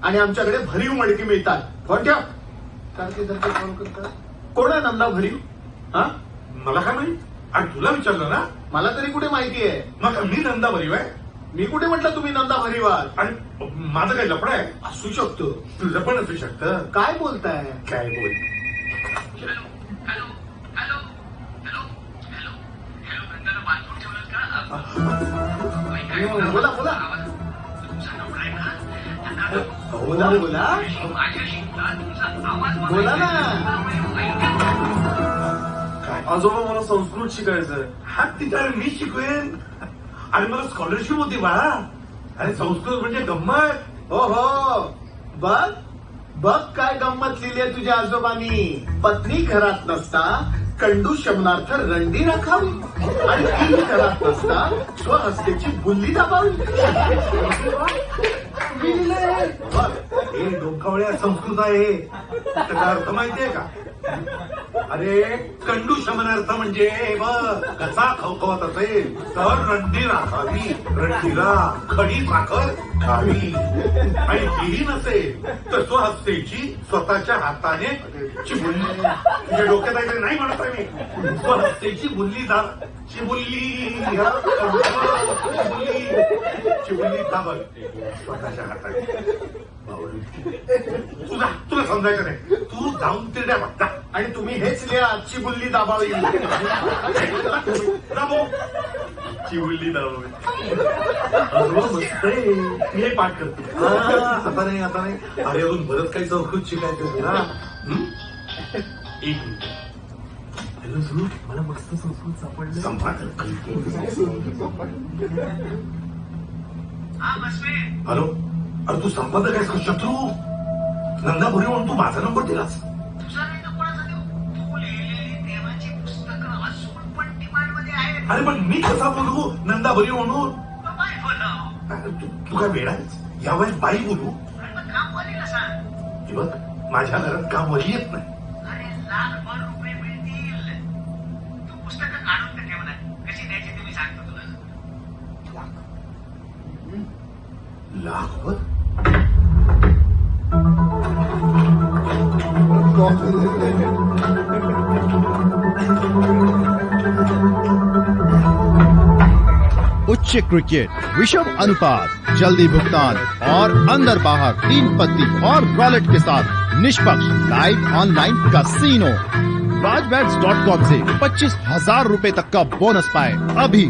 आणि आमच्याकडे भरीव मडकी मिळतात. फोन ठेव. सारखे फोन करतात. कोण आहे नंदा भरीव? हा, मला काय माहित? आणि तुला विचारलं ना? मला तरी कुठे माहिती आहे? मग मी नंदा भरीव आहे? मी कुठे म्हटलं तुम्ही नंदा भरीव आहात? आणि माझं काही लफडं आहे? असू शकतो. तुझं पण असू शकतं. काय बोलताय? काय बोल. बोला बोला बोला बोला बोला ना. आजोबा मला संस्कृत शिकायचंय. हा तिथं मी शिकवेन. आणि मला स्कॉलरशिप होती बाळा. आणि संस्कृत म्हणजे गंमत. हो हो, बघ बघ काय गंमत लिहिली आहे तुझ्या आजोबांनी. पत्नी घरात नसता कंडू शमनार्थ रंडी राखावी आणि ती घरात नसता स्वहस्तेची बुल्ली दाबावी. हे डोकावळ्या संस्कृत आहे. त्याचा अर्थ माहितीये का? अरे कंडू शमनार्थ म्हणजे बघ, कसा खवखवत असेल तर रंडी राखावी, रंडीला खडी साखर खावी. आणि तीही नसेल तर स्वहस्तेची स्वतःच्या हाताने चिबुल्ली. तुझ्या डोक्यात आहे नाही म्हणत आहे मी. स्वहस्तेची बुल्ली चिबुल्ली चिबुल्ली चिबुल्ली दाबल स्वतःच्या हाताने. तुला समजायचं नाही. तू जाऊन तिरड्या बघता. आणि तुम्ही हेच लिहा, आजची बुल्ली दाबावी. दाबो चिबुल्ली दाबावी. मी हे पाठ करतो. आता नाही आता नाही. अरे अजून बरंच काही संस्कृत शिकायचं तुला. एक मिनिट. मला मस्त संस्कृत सापडलं. हॅलो. अरे तू संपादक आहेस का शत्रू? नंदा भरी म्हणून तू माझा नंबर दिलास. अरे पण मी कसा बोलू नंदा भरी म्हणून? तू काय वेळा आहेस? यावेळेस बाई बोलू? बघ माझ्या घरात कामवाली येत नाही. लाखभर? उच्च क्रिकेट विषम अनुपात, जल्दी भुगतान और अंदर बाहर 3 पत्ती और वॉलेट के साथ निष्पक्ष लाइव ऑनलाइन कैसीनो। राजबैट्स.com से 25,000 रुपए तक का बोनस पाए अभी।